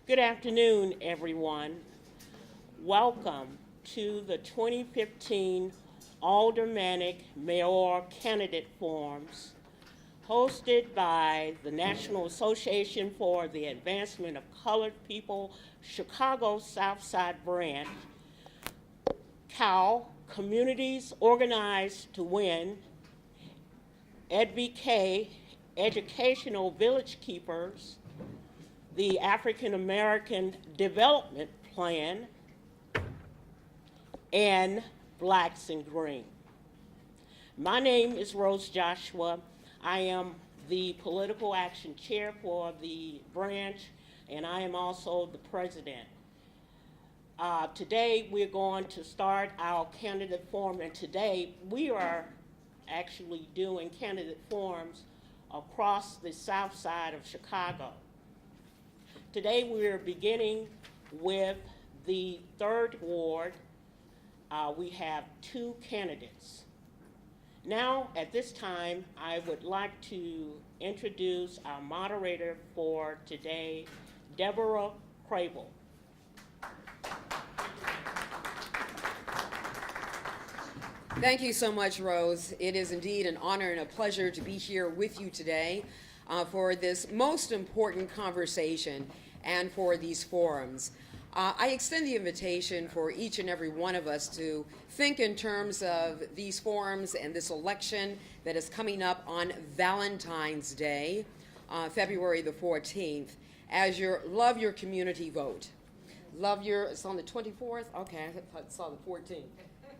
Good afternoon, everyone. Welcome to the 2015 Aldermanic Mayoral Candidate Forums, hosted by the National Association for the Advancement of Colored People, Chicago Southside Branch, COW, Communities Organized to Win, EDVK, Educational Village Keepers, the African American Development Plan, and Blacks in Green. My name is Rose Joshua. I am the Political Action Chair for the branch, and I am also the president. Today we're going to start our candidate forum, and today we are actually doing candidate forums across the south side of Chicago. Today we are beginning with the 3rd Ward. We have 2 candidates. Now, at this time, I would like to introduce our moderator for today, Deborah Crable. Thank you so much, Rose. It is indeed an honor and a pleasure to be here with you today for this most important conversation and for these forums. I extend the invitation for each and every one of us to think in terms of these forums and this election that is coming up on Valentine's Day, February the 14th, as your Love Your Community vote. It's on the 24th? Okay, I saw the 14th.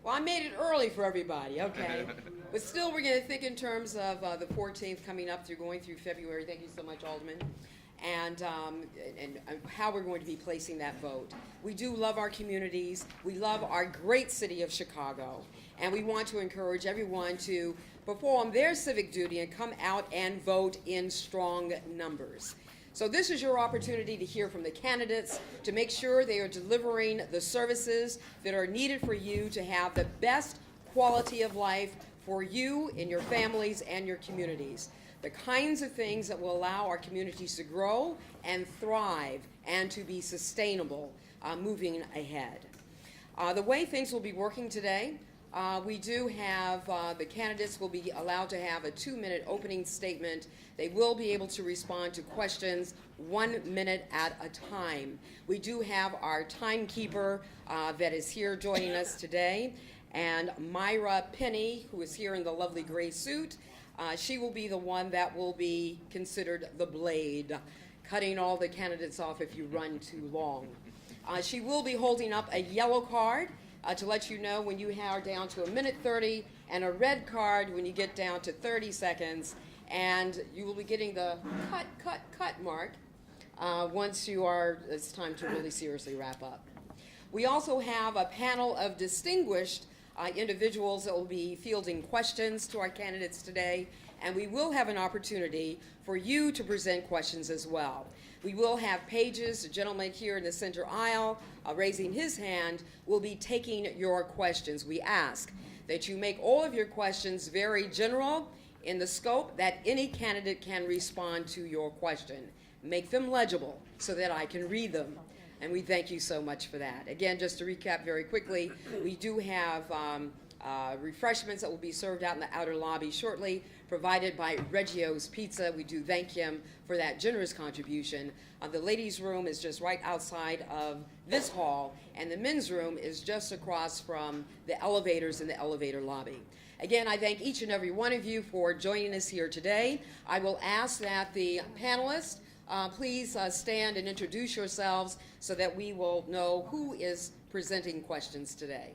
Well, I made it early for everybody, okay. But still, we're going to think in terms of the 14th coming up going through February. Thank you so much, Alderman. And how we're going to be placing that vote. We do love our communities. We love our great city of Chicago. And we want to encourage everyone to perform their civic duty and come out and vote in strong numbers. So this is your opportunity to hear from the candidates, to make sure they are delivering the services that are needed for you to have the best quality of life for you and your families and your communities. The kinds of things that will allow our communities to grow and thrive and to be sustainable moving ahead. The way things will be working today, we do have the candidates will be allowed to have a 2-minute opening statement. They will be able to respond to questions 1 minute at a time. We do have our timekeeper that is here joining us today, and Myra Penny, who is here in the lovely gray suit. She will be the one that will be considered the blade, cutting all the candidates off if you run too long. She will be holding up a yellow card to let you know when you are down to 1:30, and a red card when you get down to 30 seconds, and you will be getting the cut mark once it's time to really seriously wrap up. We also have a panel of distinguished individuals that will be fielding questions to our candidates today, and we will have an opportunity for you to present questions as well. We will have pages. The gentleman here in the center aisle raising his hand will be taking your questions. We ask that you make all of your questions very general in the scope that any candidate can respond to your question. Make them legible so that I can read them. And we thank you so much for that. Again, just to recap very quickly, we do have refreshments that will be served out in the outer lobby shortly, provided by Reggio's Pizza. We do thank him for that generous contribution. The ladies' room is just right outside of this hall, and the men's room is just across from the elevators in the elevator lobby. Again, I thank each and every one of you for joining us here today. I will ask that the panelists please stand and introduce yourselves so that we will know who is presenting questions today.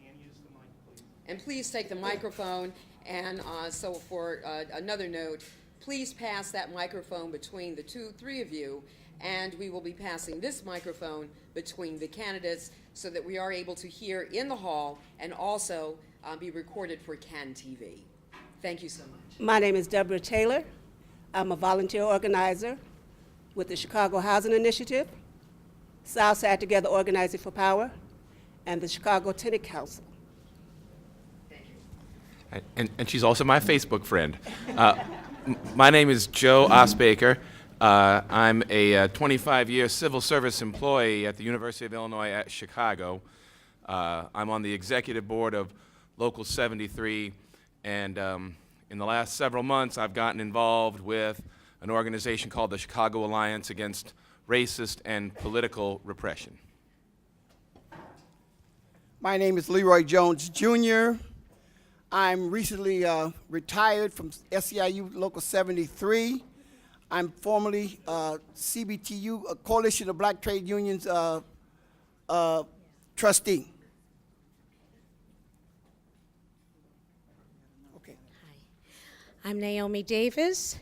And use the mic, please. And please take the microphone, and so for another note, please pass that microphone between the 3 of you, and we will be passing this microphone between the candidates so that we are able to hear in the hall and also be recorded for CAN TV. Thank you so much. My name is Deborah Taylor. I'm a volunteer organizer with the Chicago Housing Initiative, Southside Together Organizing for Power, and the Chicago Tenant Council. And she's also my Facebook friend. My name is Joe Osbaker, I'm a 25-year civil service employee at the University of Illinois at Chicago. I'm on the executive board of Local 73, and in the last several months, I've gotten involved with an organization called the Chicago Alliance Against Racist and Political Repression. My name is Leroy Jones Jr. I'm recently retired from SEIU Local 73. I'm formerly CBTU, a Coalition of Black Trade Unions trustee. Okay. Hi, I'm Naomi Davis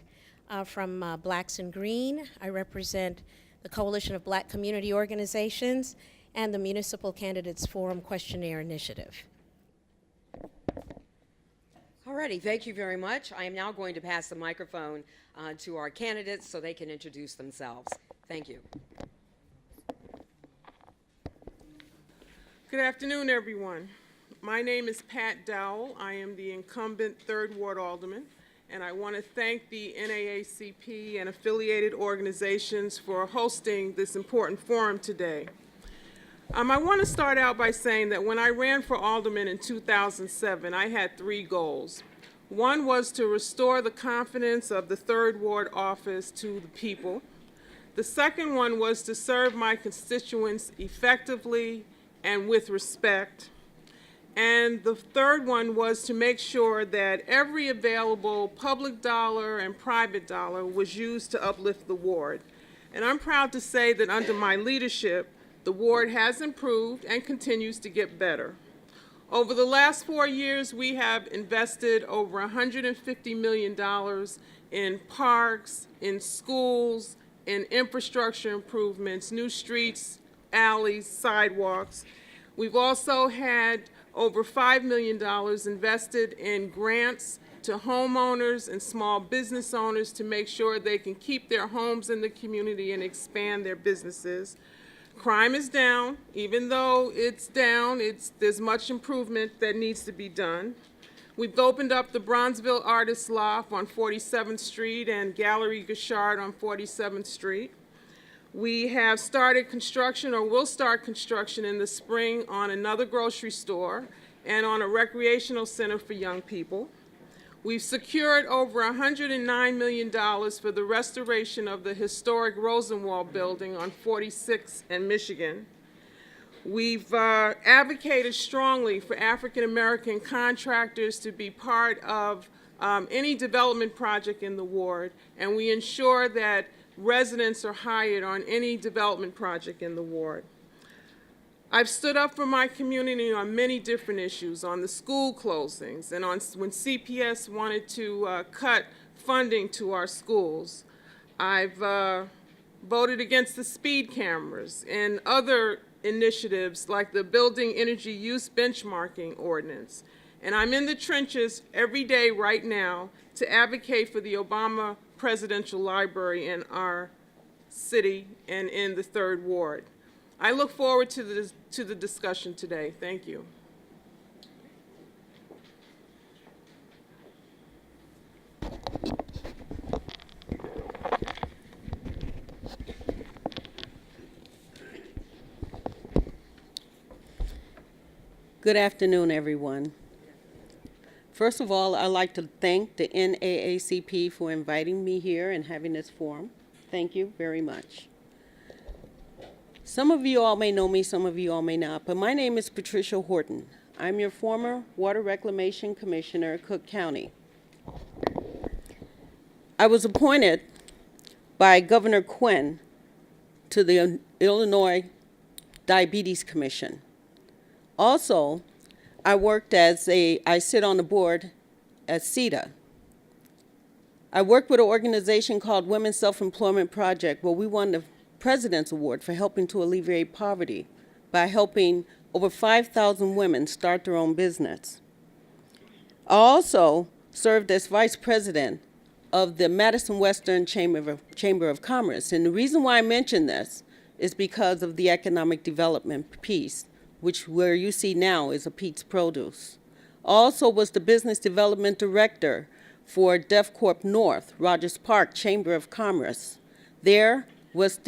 from Blacks in Green. I represent the Coalition of Black Community Organizations and the Municipal Candidates Forum Questionnaire Initiative. Alrighty, thank you very much. I am now going to pass the microphone to our candidates so they can introduce themselves. Thank you. Good afternoon, everyone. My name is Pat Dowell. I am the incumbent 3rd Ward Alderman, and I want to thank the NAACP and affiliated organizations for hosting this important forum today. I want to start out by saying that when I ran for alderman in 2007, I had 3 goals. One was to restore the confidence of the 3rd Ward office to the people. The second one was to serve my constituents effectively and with respect. And the third one was to make sure that every available public dollar and private dollar was used to uplift the ward. And I'm proud to say that under my leadership, the ward has improved and continues to get better. Over the last 4 years, we have invested over $150 million in parks, in schools, in infrastructure improvements, new streets, alleys, sidewalks. We've also had over $5 million invested in grants to homeowners and small business owners to make sure they can keep their homes in the community and expand their businesses. Crime is down. Even though it's down, there's much improvement that needs to be done. We've opened up the Bronzeville Artists Loft on 47th Street and Gallery Gashard on 47th Street. We have started construction, or will start construction in the spring, on another grocery store and on a recreational center for young people. We've secured over $109 million for the restoration of the historic Rosenwald building on 46th and Michigan. We've advocated strongly for African American contractors to be part of any development project in the ward, and we ensure that residents are hired on any development project in the ward. I've stood up for my community on many different issues, on the school closings and on when CPS wanted to cut funding to our schools. I've voted against the speed cameras and other initiatives like the Building Energy Use Benchmarking Ordinance. And I'm in the trenches every day right now to advocate for the Obama Presidential Library in our city and in the 3rd Ward. I look forward to the discussion today. Thank you. Good afternoon, everyone. First of all, I'd like to thank the NAACP for inviting me here and having this forum. Thank you very much. Some of you all may know me, some of you all may not, but my name is Patricia Horton. I'm your former Water Reclamation Commissioner, Cook County. I was appointed by Governor Quinn to the Illinois Diabetes Commission. Also, I sit on the board at CETA. I worked with an organization called Women's Self-Employment Project, where we won the President's Award for helping to alleviate poverty by helping over 5,000 women start their own business. I also served as vice president of the Madison Western Chamber of Commerce. And the reason why I mention this is because of the economic development piece, which where you see now is a Pete's Produce. Also was the business development director for Deaf Corp North, Rogers Park Chamber of Commerce. there was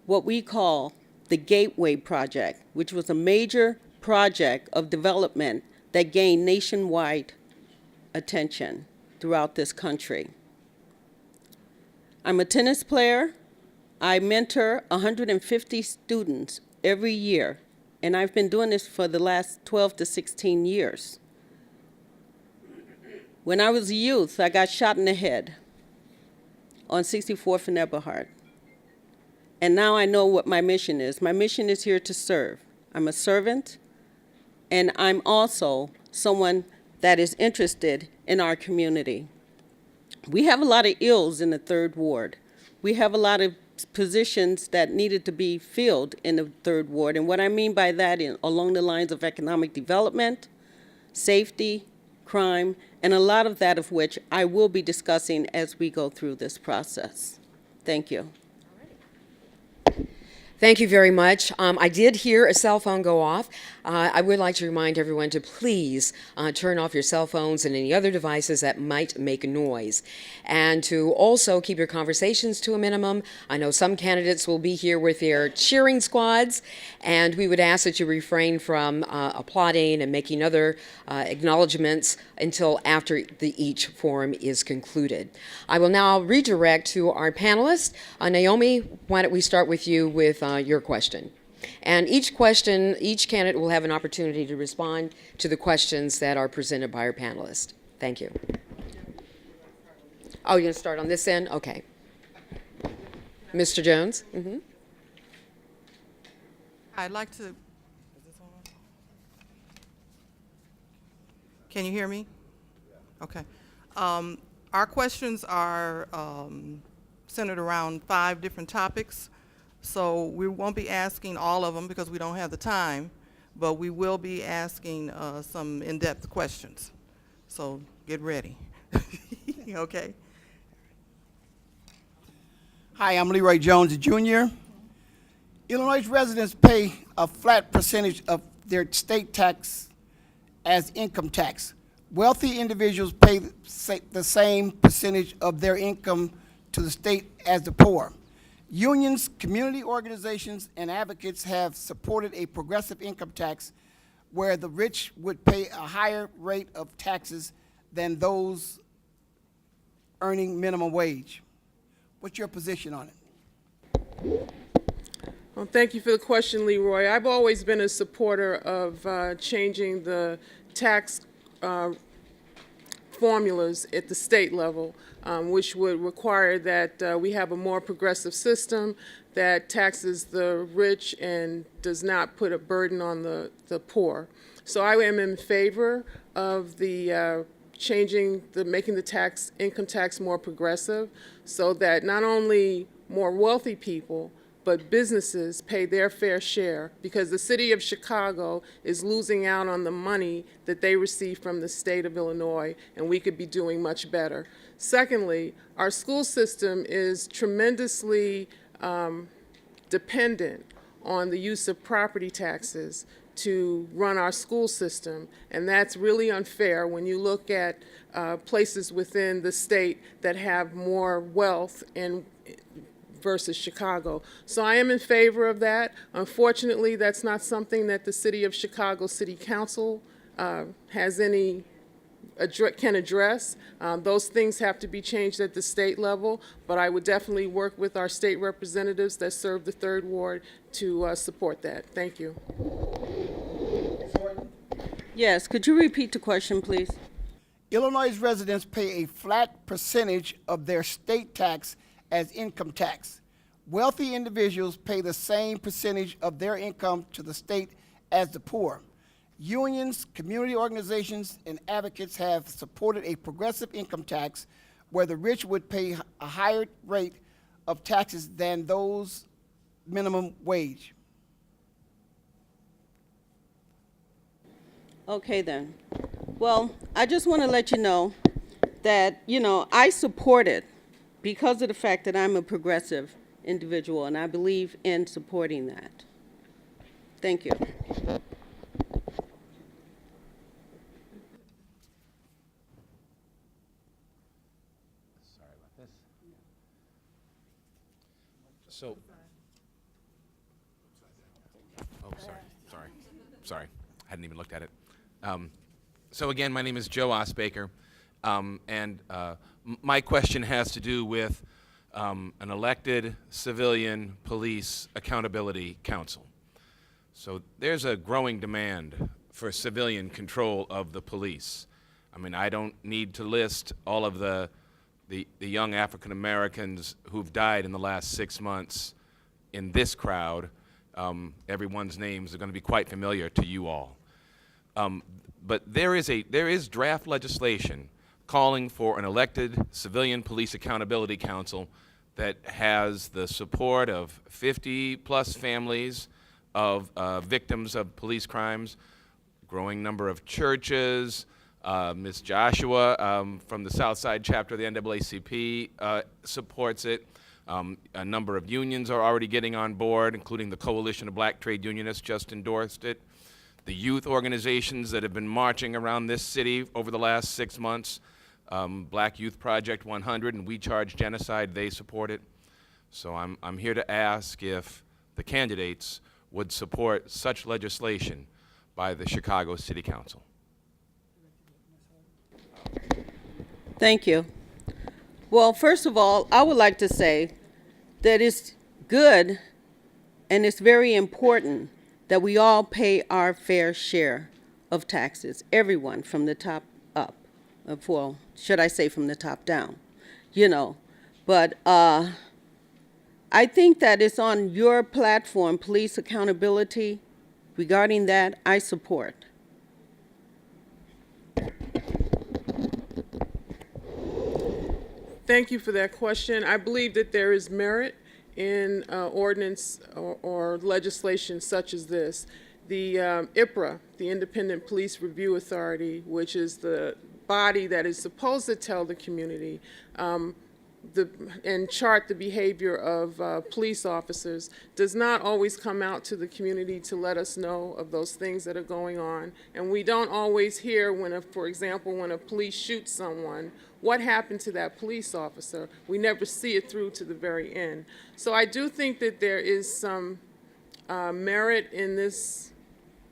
what we call the Gateway Project, which was a major project of development that gained nationwide attention throughout this country. I'm a tennis player. I mentor 150 students every year, and I've been doing this for the last 12 to 16 years. When I was a youth, I got shot in the head on 64th and Eberhard. And now I know what my mission is. My mission is here to serve. I'm a servant, and I'm also someone that is interested in our community. We have a lot of ills in the 3rd Ward. We have a lot of positions that needed to be filled in the 3rd Ward. And what I mean by that, along the lines of economic development, safety, crime, and a lot of that of which I will be discussing as we go through this process. Thank you. Thank you very much. I did hear a cell phone go off. I would like to remind everyone to please turn off your cell phones and any other devices that might make noise. And to also keep your conversations to a minimum. I know some candidates will be here with their cheering squads, and we would ask that you refrain from applauding and making other acknowledgments until after each forum is concluded. I will now redirect to our panelists. Naomi, why don't we start with you with your question. And each candidate will have an opportunity to respond to the questions that are presented by our panelists. Thank you. Oh, you're going to start on this end? Okay. Mr. Jones? Mm-hmm. I'd like to. Is this on? Can you hear me? Okay. Our questions are centered around 5 different topics. So we won't be asking all of them because we don't have the time, but we will be asking some in-depth questions. So get ready. Okay? Hi, I'm Leroy Jones Jr. Illinois residents pay a flat percentage of their state tax as income tax. Wealthy individuals pay the same percentage of their income to the state as the poor. Unions, community organizations, and advocates have supported a progressive income tax where the rich would pay a higher rate of taxes than those earning minimum wage. What's your position on it? Well, thank you for the question, Leroy. I've always been a supporter of changing the tax formulas at the state level, which would require that we have a more progressive system that taxes the rich and does not put a burden on the poor. So I am in favor of the making the income tax more progressive so that not only more wealthy people but businesses pay their fair share, because the city of Chicago is losing out on the money that they receive from the state of Illinois, and we could be doing much better. Secondly, our school system is tremendously dependent on the use of property taxes to run our school system, and that's really unfair when you look at places within the state that have more wealth and versus Chicago. So I am in favor of that. Unfortunately, that's not something that the City of Chicago City Council can address. Those things have to be changed at the state level, but I would definitely work with our state representatives that serve the 3rd Ward to support that. Thank you. Yes, could you repeat the question, please? Illinois residents pay a flat percentage of their state tax as income tax. Wealthy individuals pay the same percentage of their income to the state as the poor. Unions, community organizations, and advocates have supported a progressive income tax where the rich would pay a higher rate of taxes than those minimum wage. Okay then. Well, I just want to let you know that, I support it because of the fact that I'm a progressive individual, and I believe in supporting that. Thank you. Sorry about this. So, oh, sorry, hadn't even looked at it. So again, my name is Joe Osbaker, and my question has to do with an elected civilian police accountability council. So there's a growing demand for civilian control of the police. I mean, I don't need to list all of the young African Americans who've died in the last 6 months in this crowd. Everyone's names are going to be quite familiar to you all. But there is draft legislation calling for an elected civilian police accountability council that has the support of 50+ families of victims of police crimes, growing number of churches. Ms. Joshua from the Southside chapter of the NAACP supports it. A number of unions are already getting on board, including the Coalition of Black Trade Unionists just endorsed it. The youth organizations that have been marching around this city over the last 6 months, Black Youth Project 100 and We Charge Genocide, they support it. So I'm here to ask if the candidates would support such legislation by the Chicago City Council. Thank you. Well, first of all, I would like to say that it's good and it's very important that we all pay our fair share of taxes, everyone from the top up, well, should I say from the top down, you know. But I think that it's on your platform, police accountability. Regarding that, I support. Thank you for that question. I believe that there is merit in ordinance or legislation such as this. The IPRA, the Independent Police Review Authority, which is the body that is supposed to tell the community and chart the behavior of police officers, does not always come out to the community to let us know of those things that are going on. And we don't always hear when, for example, when a police shoots someone, what happened to that police officer. We never see it through to the very end. So I do think that there is some merit in this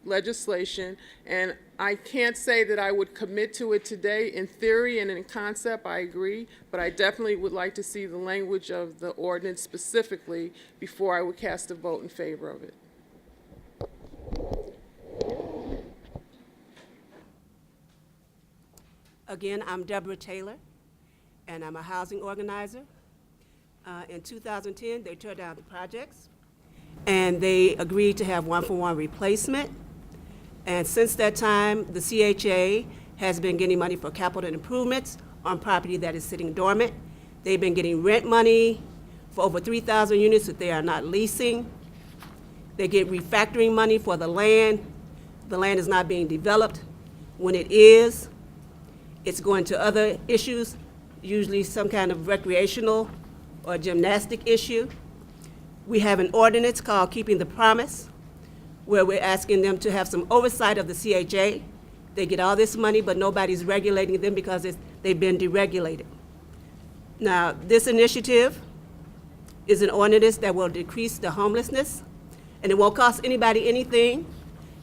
legislation, and I can't say that I would commit to it today. In theory and in concept, I agree, but I definitely would like to see the language of the ordinance specifically before I would cast a vote in favor of it. Again, I'm Deborah Taylor, and I'm a housing organizer. In 2010, they tore down the projects, and they agreed to have one-for-one replacement. And since that time, the CHA has been getting money for capital improvements on property that is sitting dormant. They've been getting rent money for over 3,000 units that they are not leasing. They get refactoring money for the land. The land is not being developed. When it is, it's going to other issues, usually some kind of recreational or gymnastic issue. We have an ordinance called Keeping the Promise, where we're asking them to have some oversight of the CHA. They get all this money, but nobody's regulating them because they've been deregulated. Now, this initiative is an ordinance that will decrease the homelessness, and it won't cost anybody anything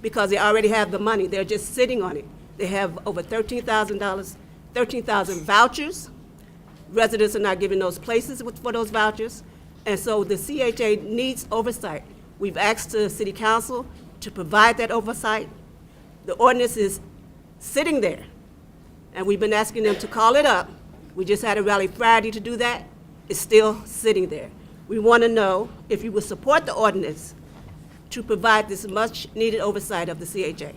because they already have the money. They're just sitting on it. They have over $13,000 vouchers. Residents are not given those places for those vouchers. And so the CHA needs oversight. We've asked the City Council to provide that oversight. The ordinance is sitting there, and we've been asking them to call it up. We just had a rally Friday to do that. It's still sitting there. We want to know if you will support the ordinance to provide this much-needed oversight of the CHA.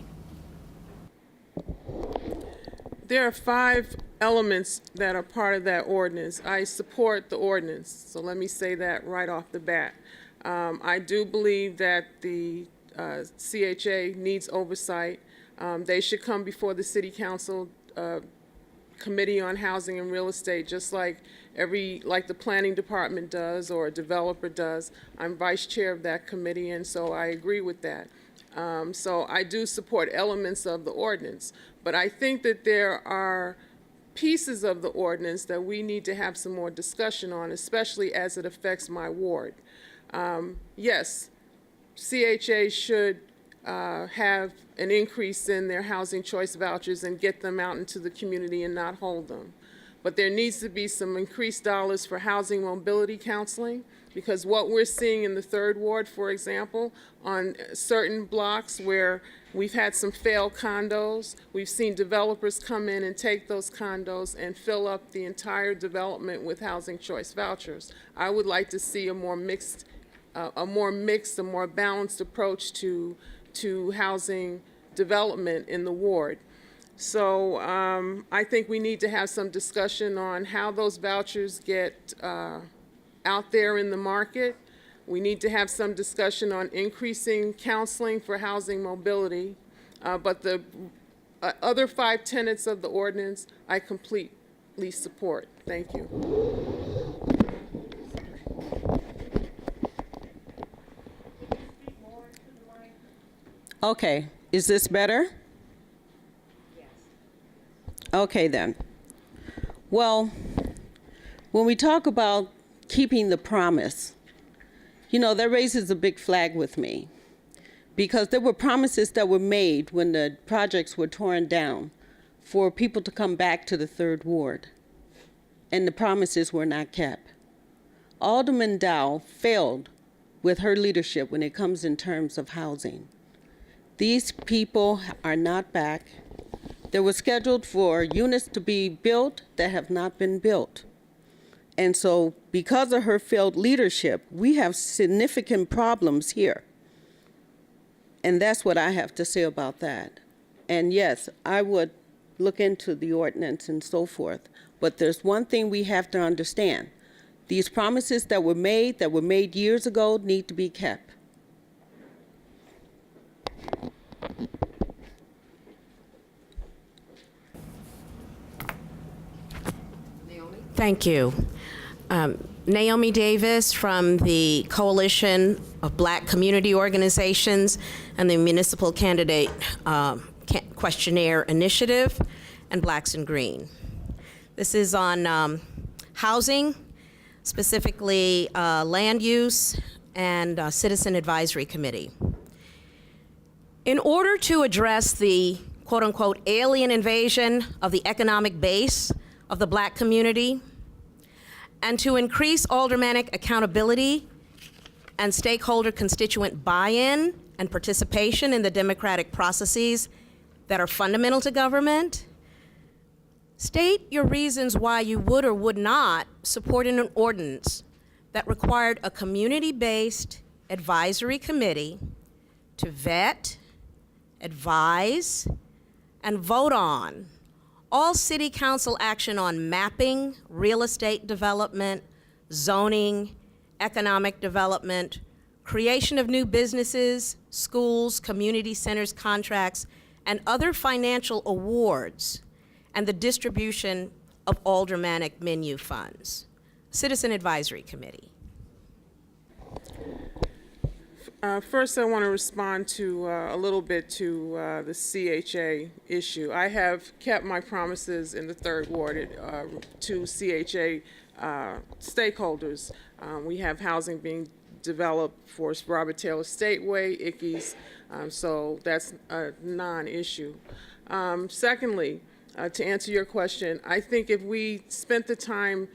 There are 5 elements that are part of that ordinance. I support the ordinance, so let me say that right off the bat. I do believe that the CHA needs oversight. They should come before the City Council Committee on Housing and Real Estate, just like the Planning Department does or a developer does. I'm vice chair of that committee, and so I agree with that. So I do support elements of the ordinance, but I think that there are pieces of the ordinance that we need to have some more discussion on, especially as it affects my ward. Yes, CHA should have an increase in their housing choice vouchers and get them out into the community and not hold them. But there needs to be some increased dollars for housing mobility counseling, because what we're seeing in the third ward, for example, on certain blocks where we've had some failed condos, we've seen developers come in and take those condos and fill up the entire development with housing choice vouchers. I would like to see a more mixed, a more balanced approach to housing development in the ward. So I think we need to have some discussion on how those vouchers get out there in the market. We need to have some discussion on increasing counseling for housing mobility. But the other 5 tenets of the ordinance, I completely support. Thank you. Okay, is this better? Okay then. Well, when we talk about keeping the promise, you know, that raises a big flag with me, because there were promises that were made when the projects were torn down for people to come back to the third ward, and the promises were not kept. Alderman Dow failed with her leadership when it comes in terms of housing. These people are not back. There was scheduled for units to be built that have not been built. And so because of her failed leadership, we have significant problems here. And that's what I have to say about that. And yes, I would look into the ordinance and so forth. But there's one thing we have to understand. These promises that were made years ago, need to be kept. Thank you. Naomi Davis from the Coalition of Black Community Organizations and the Municipal Candidate Questionnaire Initiative and Blacks in Green. This is on housing, specifically land use and Citizen Advisory Committee. In order to address the quote-unquote alien invasion of the economic base of the Black community, and to increase aldermanic accountability and stakeholder constituent buy-in and participation in the democratic processes that are fundamental to government, state your reasons why you would or would not support an ordinance that required a community-based advisory committee to vet, advise, and vote on all city council action on mapping, real estate development, zoning, economic development, creation of new businesses, schools, community centers, contracts, and other financial awards, and the distribution of aldermanic menu funds. Citizen Advisory Committee. First, I want to respond to a little bit to the CHA issue. I have kept my promises in the third ward to CHA stakeholders. We have housing being developed for Robert Taylor Stateway, Ickes, so that's a non-issue. Secondly, to answer your question, I think if we spent the time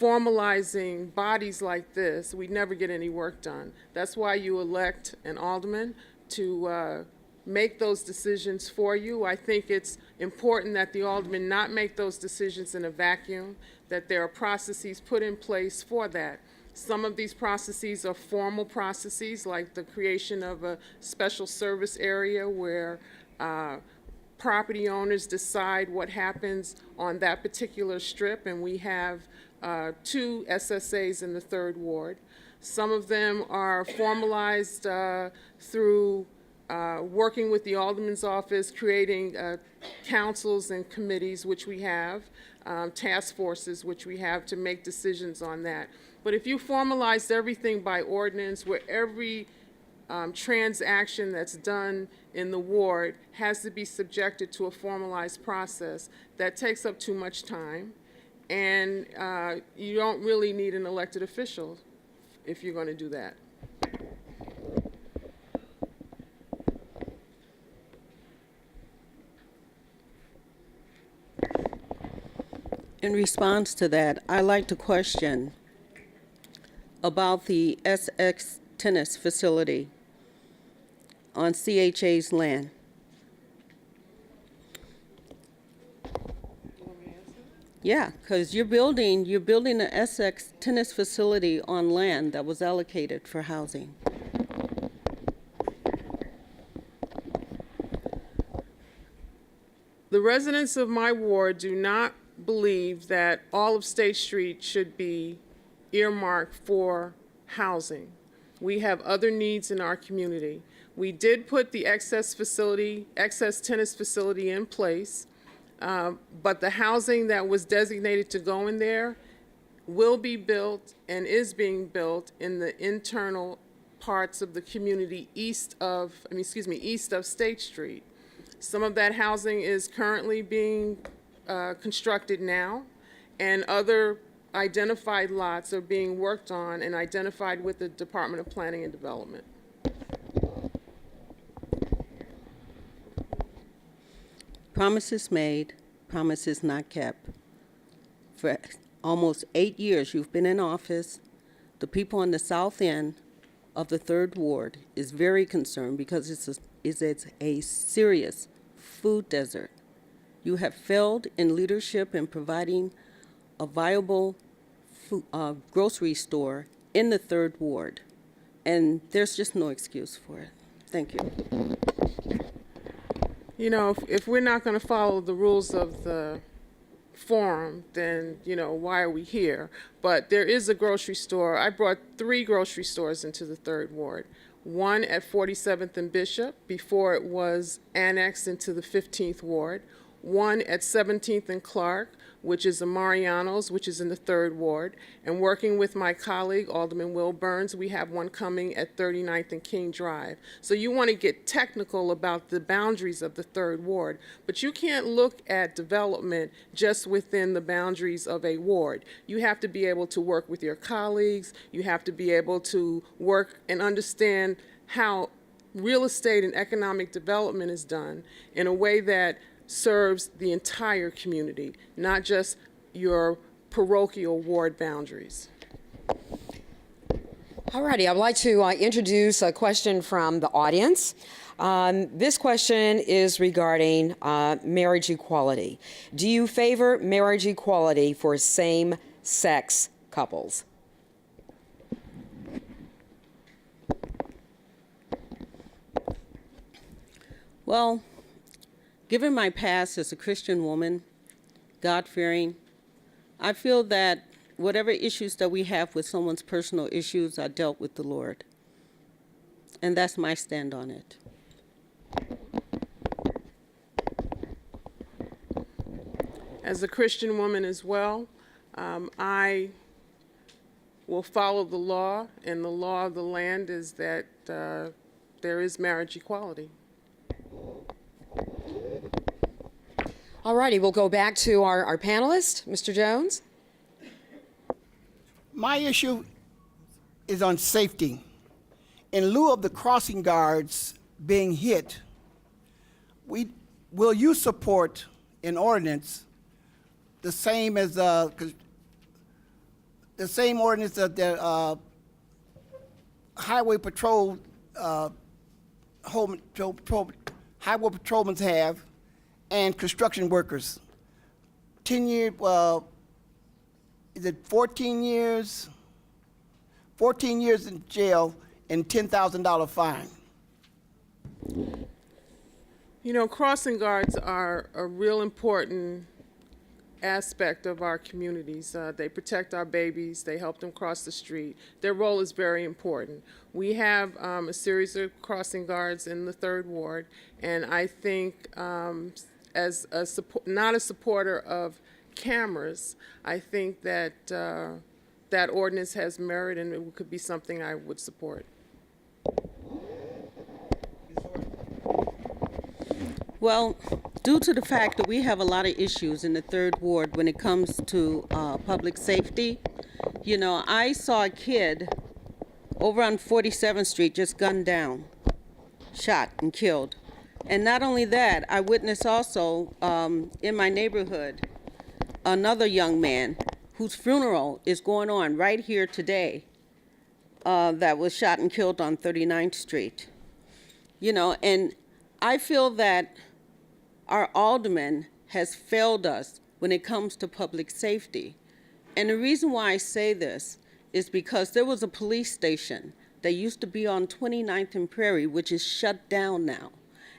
formalizing bodies like this, we'd never get any work done. That's why you elect an alderman to make those decisions for you. I think it's important that the alderman not make those decisions in a vacuum, that there are processes put in place for that. Some of these processes are formal processes, like the creation of a special service area where property owners decide what happens on that particular strip, and we have 2 SSAs in the third ward. Some of them are formalized through working with the alderman's office, creating councils and committees, which we have, task forces, which we have to make decisions on that. But if you formalized everything by ordinance, where every transaction that's done in the ward has to be subjected to a formalized process, that takes up too much time. And you don't really need an elected official if you're going to do that. In response to that, I like to question about the SX tennis facility on CHA's land. Yeah, because you're building an SX tennis facility on land that was allocated for housing. The residents of my ward do not believe that all of State Street should be earmarked for housing. We have other needs in our community. We did put the excess tennis facility in place, but the housing that was designated to go in there will be built and is being built in the internal parts of the community east of State Street. Some of that housing is currently being constructed now, and other identified lots are being worked on and identified with the Department of Planning and Development. Promises made, promises not kept. For almost 8 years you've been in office. The people on the south end of the 3rd Ward is very concerned because it's a serious food desert. You have failed in leadership in providing a viable grocery store in the 3rd Ward, and there's just no excuse for it. Thank you. You know, if we're not going to follow the rules of the forum, then, you know, why are we here? But there is a grocery store. I brought 3 grocery stores into the 3rd Ward. One at 47th and Bishop before it was annexed into the 15th Ward. One at 17th and Clark, which is a Mariano's, which is in the 3rd Ward. And working with my colleague, Alderman Will Burns, we have one coming at 39th and King Drive. So you want to get technical about the boundaries of the 3rd Ward, but you can't look at development just within the boundaries of a ward. You have to be able to work with your colleagues. You have to be able to work and understand how real estate and economic development is done in a way that serves the entire community, not just your parochial ward boundaries. All righty, I'd like to introduce a question from the audience. This question is regarding marriage equality. Do you favor marriage equality for same-sex couples? Well, given my past as a Christian woman, God-fearing, I feel that whatever issues that we have with someone's personal issues are dealt with the Lord. And that's my stand on it. As a Christian woman as well, I will follow the law, and the law of the land is that there is marriage equality. All righty, we'll go back to our panelist, Mr. Jones. My issue is on safety. In lieu of the crossing guards being hit, will you support an ordinance the same as the same ordinance that the highway patrol highway patrolmen have, and construction workers? 10 year, is it 14 years? 14 years in jail and $10,000 fine. You know, crossing guards are a real important aspect of our communities. They protect our babies. They help them cross the street. Their role is very important. We have a series of crossing guards in the 3rd Ward, and I think as not a supporter of cameras, I think that that ordinance has merit, and it could be something I would support. Well, due to the fact that we have a lot of issues in the 3rd Ward when it comes to public safety, you know, I saw a kid over on 47th Street just gunned down, shot and killed. And not only that, I witnessed also in my neighborhood another young man whose funeral is going on right here today, that was shot and killed on 39th Street. You know, and I feel that our alderman has failed us when it comes to public safety. And the reason why I say this is because there was a police station that used to be on 29th and Prairie, which is shut down now.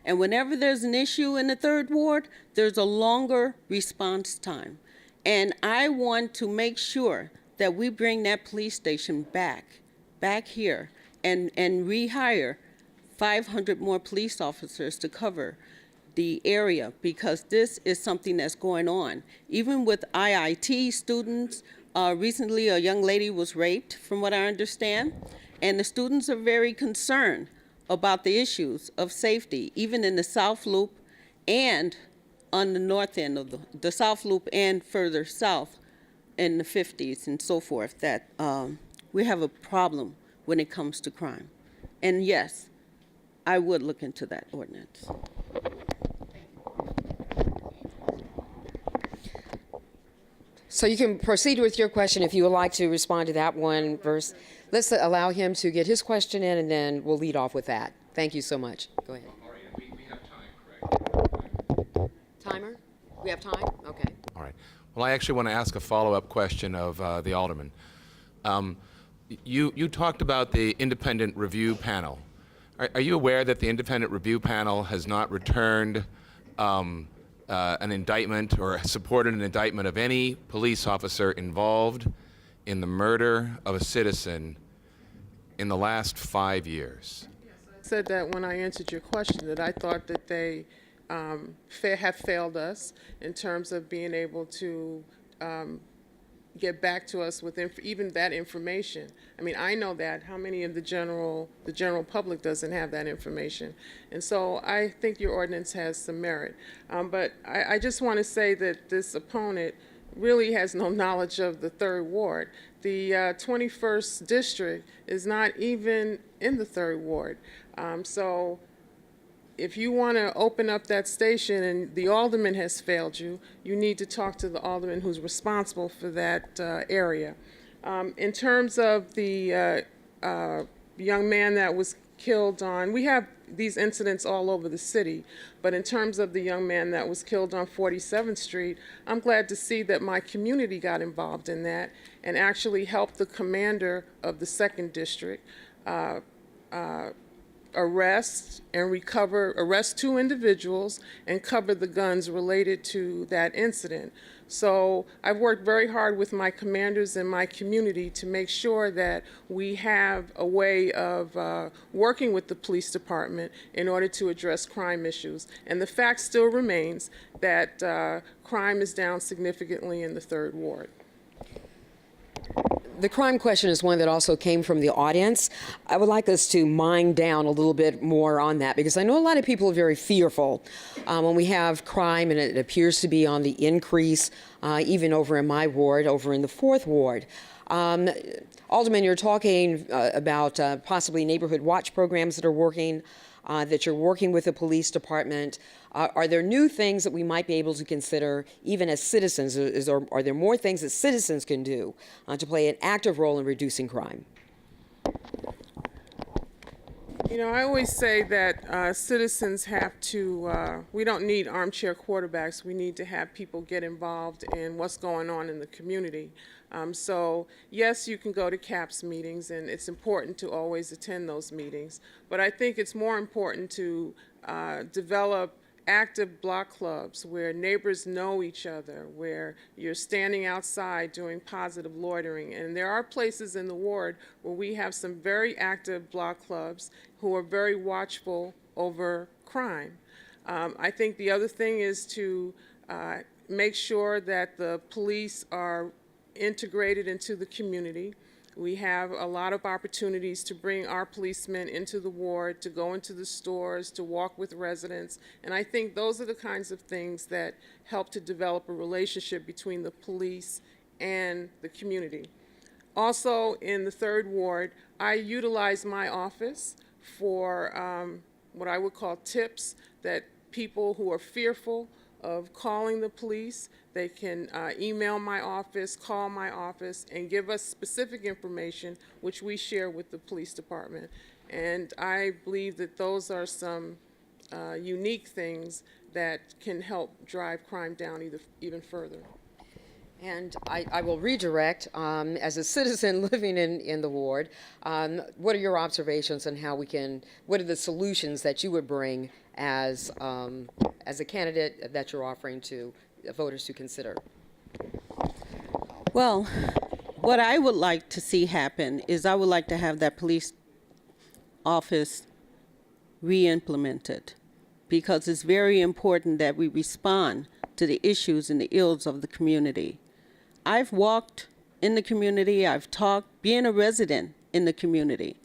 And whenever there's an issue in the 3rd Ward, there's a longer response time. And I want to make sure that we bring that police station back here, and rehire 500 more police officers to cover the area, because this is something that's going on. Even with IIT students, recently a young lady was raped, from what I understand, and the students are very concerned about the issues of safety, even in the South Loop and on the north end of the South Loop and further south in the 50s and so forth, that we have a problem when it comes to crime. And yes, I would look into that ordinance. So you can proceed with your question if you would like to respond to that one verse. Let's allow him to get his question in, and then we'll lead off with that. Thank you so much. Go ahead. All right, and we have time, correct? Timer? We have time? Okay. All right. Well, I actually want to ask a follow-up question of the alderman. You talked about the independent review panel. Are you aware that the independent review panel has not returned an indictment or supported an indictment of any police officer involved in the murder of a citizen in the last 5 years? I said that when I answered your question, that I thought that they have failed us in terms of being able to get back to us with even that information. I mean, I know that. How many of the general public doesn't have that information? And so I think your ordinance has some merit. But I just want to say that this opponent really has no knowledge of the 3rd Ward. The 21st District is not even in the 3rd Ward. So if you want to open up that station and the alderman has failed you, you need to talk to the alderman who's responsible for that area. In terms of the young man that was killed on, we have these incidents all over the city, but in terms of the young man that was killed on 47th Street, I'm glad to see that my community got involved in that and actually helped the commander of the 2nd District arrest 2 individuals and cover the guns related to that incident. So I've worked very hard with my commanders and my community to make sure that we have a way of working with the police department in order to address crime issues. And the fact still remains that crime is down significantly in the 3rd Ward. The crime question is one that also came from the audience. I would like us to mine down a little bit more on that, because I know a lot of people are very fearful when we have crime, and it appears to be on the increase, even over in my ward, over in the 4th Ward. Alderman, you're talking about possibly neighborhood watch programs that are working, that you're working with the police department. Are there new things that we might be able to consider, even as citizens? Are there more things that citizens can do to play an active role in reducing crime? You know, I always say that citizens have to, we don't need armchair quarterbacks. We need to have people get involved in what's going on in the community. So, yes, you can go to CAPS meetings, and it's important to always attend those meetings. But I think it's more important to develop active block clubs where neighbors know each other, where you're standing outside doing positive loitering. And there are places in the ward where we have some very active block clubs who are very watchful over crime. I think the other thing is to make sure that the police are integrated into the community. We have a lot of opportunities to bring our policemen into the ward, to go into the stores, to walk with residents. And I think those are the kinds of things that help to develop a relationship between the police and the community. Also, in the 3rd Ward, I utilize my office for what I would call tips that people who are fearful of calling the police. They can email my office, call my office, and give us specific information, which we share with the police department. And I believe that those are some unique things that can help drive crime down even further. And I will redirect, as a citizen living in the ward, what are your observations on how we can, what are the solutions that you would bring as a candidate that you're offering to voters to consider? Well, what I would like to see happen is I would like to have that police office re-implemented, because it's very important that we respond to the issues and the ills of the community. I've walked in the community, I've talked, being a resident in the community,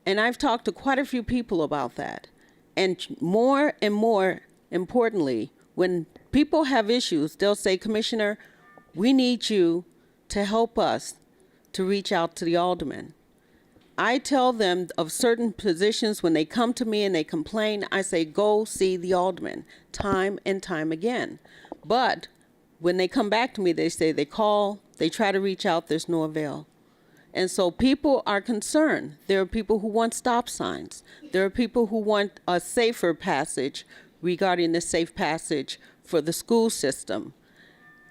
and I've talked to quite a few people about that. And more importantly, when people have issues, they'll say, Commissioner, we need you to help us to reach out to the alderman. I tell them of certain positions when they come to me and they complain, I say, go see the alderman, time and time again. But when they come back to me, they say they call, they try to reach out, there's no avail. And so people are concerned. There are people who want stop signs. There are people who want a safer passage regarding the safe passage for the school system.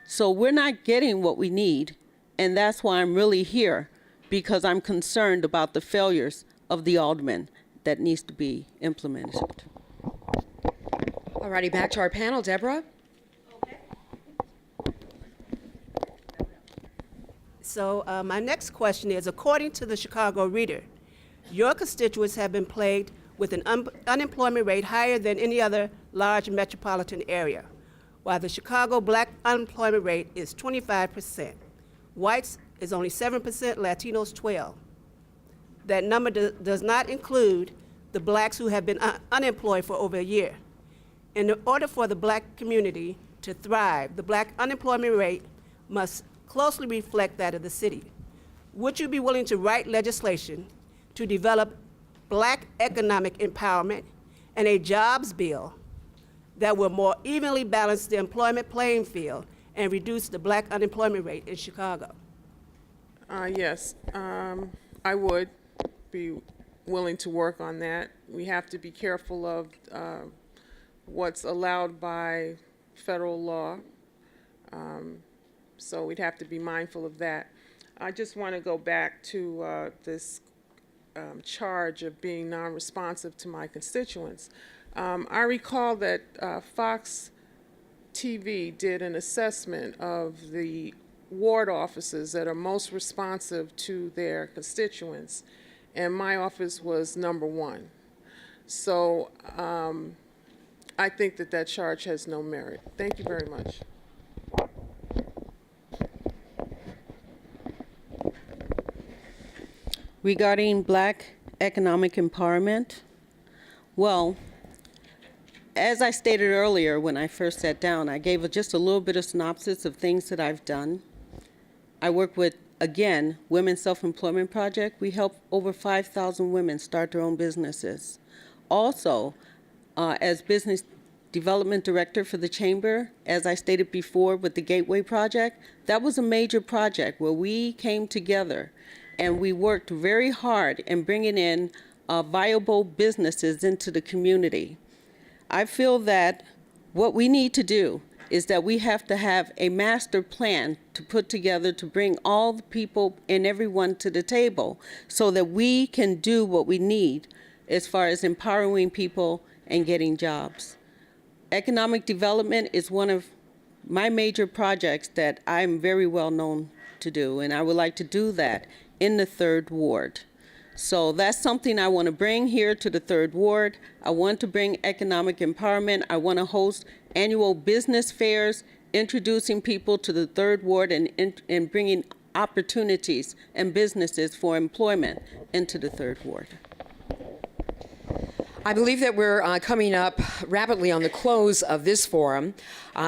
So we're not getting what we need, and that's why I'm really here, because I'm concerned about the failures of the alderman that needs to be implemented. All righty, back to our panel. Deborah? So my next question is, according to the Chicago Reader, your constituents have been plagued with an unemployment rate higher than any other large metropolitan area, while the Chicago black unemployment rate is 25%. Whites is only 7%, Latinos 12%. That number does not include the blacks who have been unemployed for over a year. In order for the black community to thrive, the black unemployment rate must closely reflect that of the city. Would you be willing to write legislation to develop black economic empowerment and a jobs bill that will more evenly balance the employment playing field and reduce the black unemployment rate in Chicago? Yes, I would be willing to work on that. We have to be careful of what's allowed by federal law. So we'd have to be mindful of that. I just want to go back to this charge of being non-responsive to my constituents. I recall that Fox TV did an assessment of the ward offices that are most responsive to their constituents, and my office was number one. So I think that that charge has no merit. Thank you very much. Regarding black economic empowerment, well, as I stated earlier when I first sat down, I gave just a little bit of synopsis of things that I've done. I work with, again, Women's Self-Employment Project. We help over 5,000 women start their own businesses. Also, as Business Development Director for the Chamber, as I stated before with the Gateway Project, that was a major project where we came together and we worked very hard in bringing in viable businesses into the community. I feel that what we need to do is that we have to have a master plan to put together to bring all the people and everyone to the table so that we can do what we need as far as empowering people and getting jobs. Economic development is one of my major projects that I'm very well known to do, and I would like to do that in the 3rd Ward. So that's something I want to bring here to the 3rd Ward. I want to bring economic empowerment. I want to host annual business fairs, introducing people to the 3rd Ward and bringing opportunities and businesses for employment into the 3rd Ward. I believe that we're coming up rapidly on the close of this forum,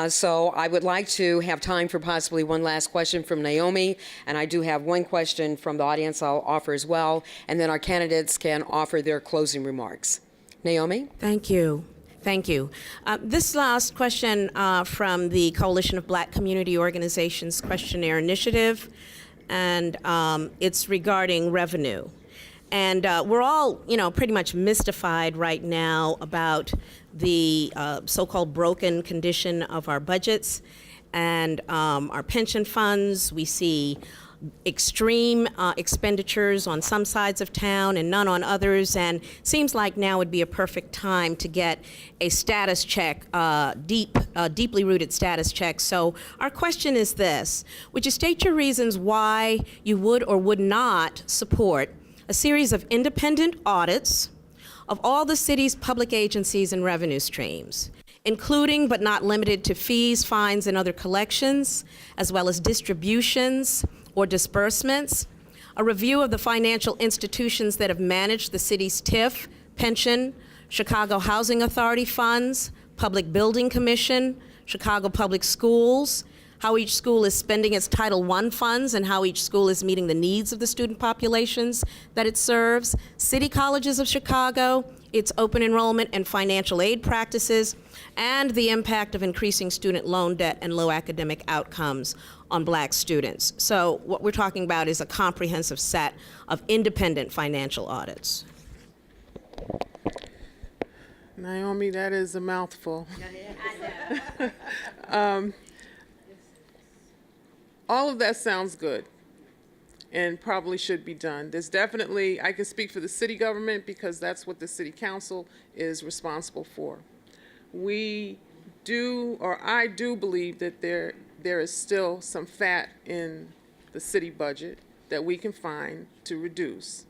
so I would like to have time for possibly one last question from Naomi, and I do have one question from the audience I'll offer as well, and then our candidates can offer their closing remarks. Naomi? Thank you. Thank you. This last question from the Coalition of Black Community Organizations Questionnaire Initiative, and it's regarding revenue. And we're all, pretty much mystified right now about the so-called broken condition of our budgets and our pension funds. We see extreme expenditures on some sides of town and none on others, and seems like now would be a perfect time to get a status check, deeply rooted status check. So our question is this: would you state your reasons why you would or would not support a series of independent audits of all the city's public agencies and revenue streams, including but not limited to fees, fines, and other collections, as well as distributions or disbursements, a review of the financial institutions that have managed the city's TIF, pension, Chicago Housing Authority funds, Public Building Commission, Chicago Public Schools, how each school is spending its Title I funds and how each school is meeting the needs of the student populations that it serves, City Colleges of Chicago, its open enrollment and financial aid practices, and the impact of increasing student loan debt and low academic outcomes on Black students. So what we're talking about is a comprehensive set of independent financial audits. Naomi, that is a mouthful. All of that sounds good and probably should be done. There's definitely, I can speak for the city government because that's what the city council is responsible for. We do, or I do believe that there is still some fat in the city budget that we can find to reduce.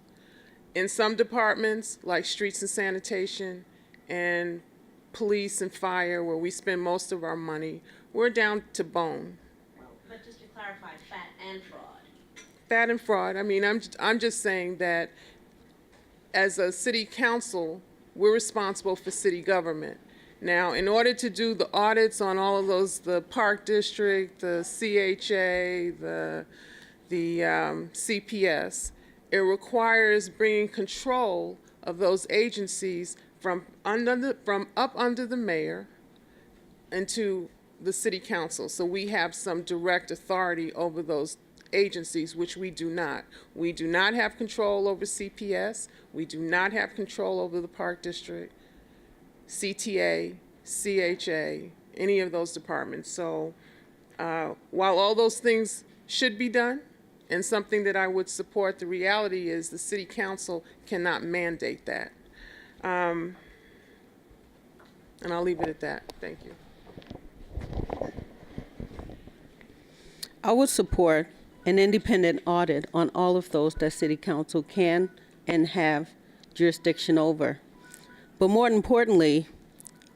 In some departments, like streets and sanitation and police and fire, where we spend most of our money, we're down to bone. But just to clarify, fat and fraud. Fat and fraud. I mean, I'm just saying that as a city council, we're responsible for city government. Now, in order to do the audits on all of those, the Park District, the CHA, the CPS, it requires bringing control of those agencies from up under the mayor into the city council. So we have some direct authority over those agencies, which we do not. We do not have control over CPS. We do not have control over the Park District, CTA, CHA, any of those departments. So while all those things should be done and something that I would support, the reality is the city council cannot mandate that. And I'll leave it at that. Thank you. I would support an independent audit on all of those that City Council can and have jurisdiction over. But more importantly,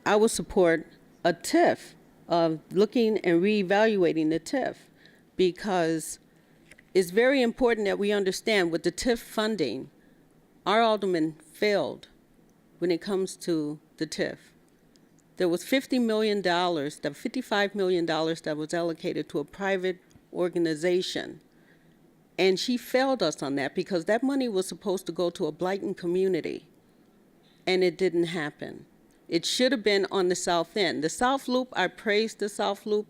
I would support a TIF, of looking and reevaluating the TIF, because it's very important that we understand with the TIF funding, our alderman failed when it comes to the TIF. There was $55 million that was allocated to a private organization. And she failed us on that because that money was supposed to go to a blighted community, and it didn't happen. It should have been on the South End. The South Loop, I praised the South Loop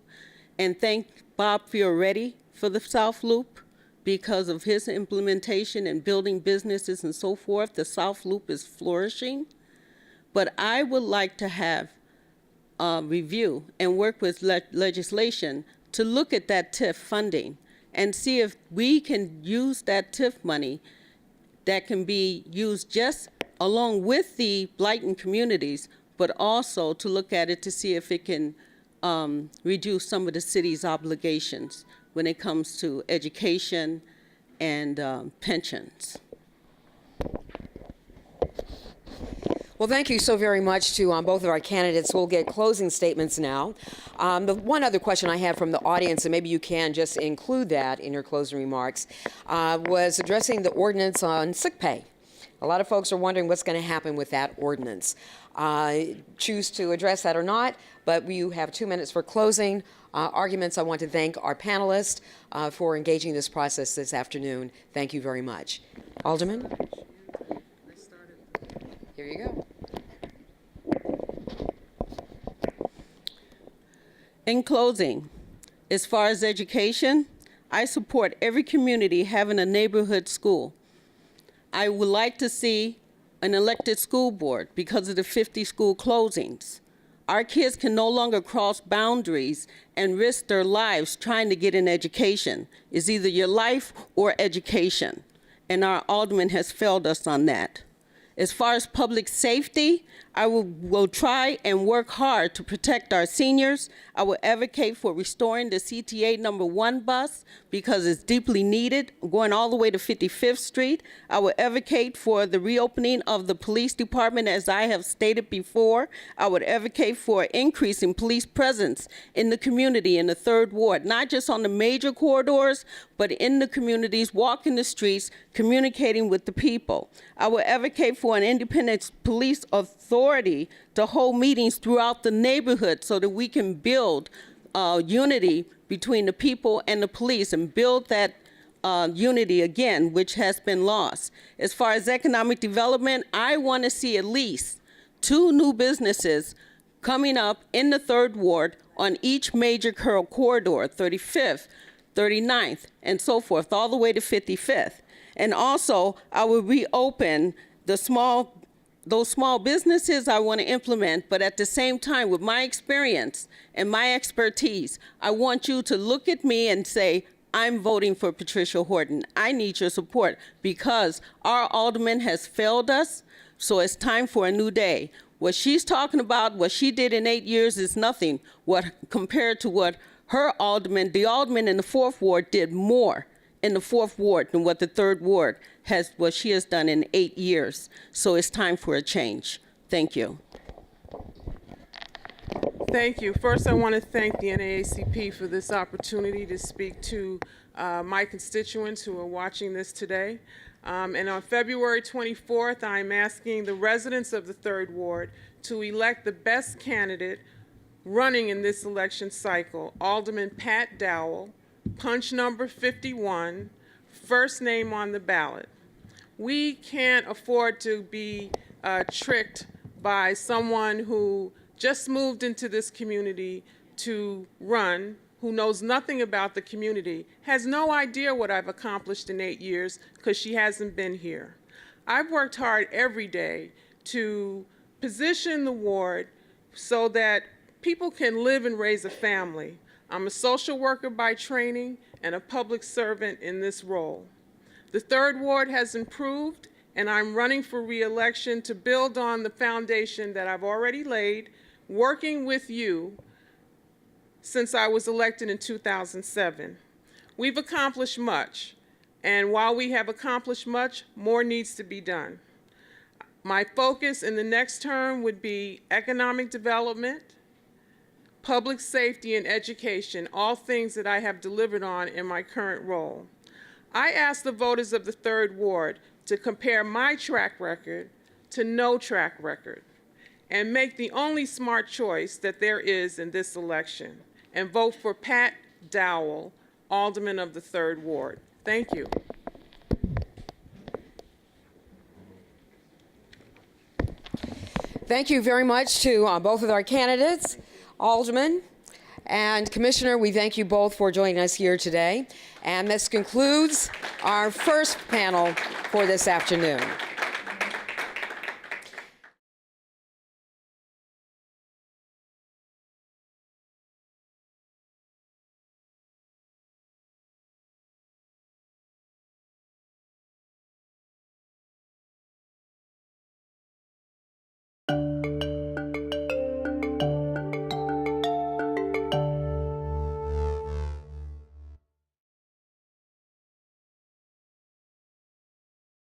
and thank Bob Fioretti for the South Loop because of his implementation and building businesses and so forth. The South Loop is flourishing. But I would like to have a review and work with legislation to look at that TIF funding and see if we can use that TIF money that can be used just along with the blighted communities, but also to look at it to see if it can reduce some of the city's obligations when it comes to education and pensions. Well, thank you so very much to both of our candidates. We'll get closing statements now. The one other question I have from the audience, and maybe you can just include that in your closing remarks, was addressing the ordinance on sick pay. A lot of folks are wondering what's going to happen with that ordinance. Choose to address that or not, but you have 2 minutes for closing arguments. I want to thank our panelists for engaging this process this afternoon. Thank you very much. Alderman? Here you go. In closing, as far as education, I support every community having a neighborhood school. I would like to see an elected school board because of the 50 school closings. Our kids can no longer cross boundaries and risk their lives trying to get an education. It's either your life or education, and our alderman has failed us on that. As far as public safety, I will try and work hard to protect our seniors. I will advocate for restoring the CTA number 1 bus because it's deeply needed, going all the way to 55th Street. I will advocate for the reopening of the police department, as I have stated before. I would advocate for an increase in police presence in the community in the 3rd Ward, not just on the major corridors, but in the communities, walking the streets, communicating with the people. I will advocate for an independent police authority to hold meetings throughout the neighborhood so that we can build unity between the people and the police and build that unity again, which has been lost. As far as economic development, I want to see at least 2 new businesses coming up in the 3rd Ward on each major corridor, 35th, 39th, and so forth, all the way to 55th. And also, I will reopen those small businesses I want to implement, but at the same time, with my experience and my expertise, I want you to look at me and say, I'm voting for Patricia Horton. I need your support because our alderman has failed us, so it's time for a new day. What she's talking about, what she did in 8 years is nothing compared to what her alderman, the alderman in the 4th Ward, did more in the 4th Ward than what the 3rd Ward what she has done in 8 years. So it's time for a change. Thank you. Thank you. First, I want to thank the NAACP for this opportunity to speak to my constituents who are watching this today. And on February 24th, I'm asking the residents of the 3rd Ward to elect the best candidate running in this election cycle, Alderman Pat Dowell, punch number 51, first name on the ballot. We can't afford to be tricked by someone who just moved into this community to run, who knows nothing about the community, has no idea what I've accomplished in 8 years because she hasn't been here. I've worked hard every day to position the ward so that people can live and raise a family. I'm a social worker by training and a public servant in this role. The 3rd Ward has improved, and I'm running for re-election to build on the foundation that I've already laid, working with you since I was elected in 2007. We've accomplished much, and while we have accomplished much, more needs to be done. My focus in the next term would be economic development, public safety, and education, all things that I have delivered on in my current role. I ask the voters of the 3rd Ward to compare my track record to no track record and make the only smart choice that there is in this election and vote for Pat Dowell, Alderman of the 3rd Ward. Thank you. Thank you very much to both of our candidates, Alderman and Commissioner. We thank you both for joining us here today. And this concludes our first panel for this afternoon.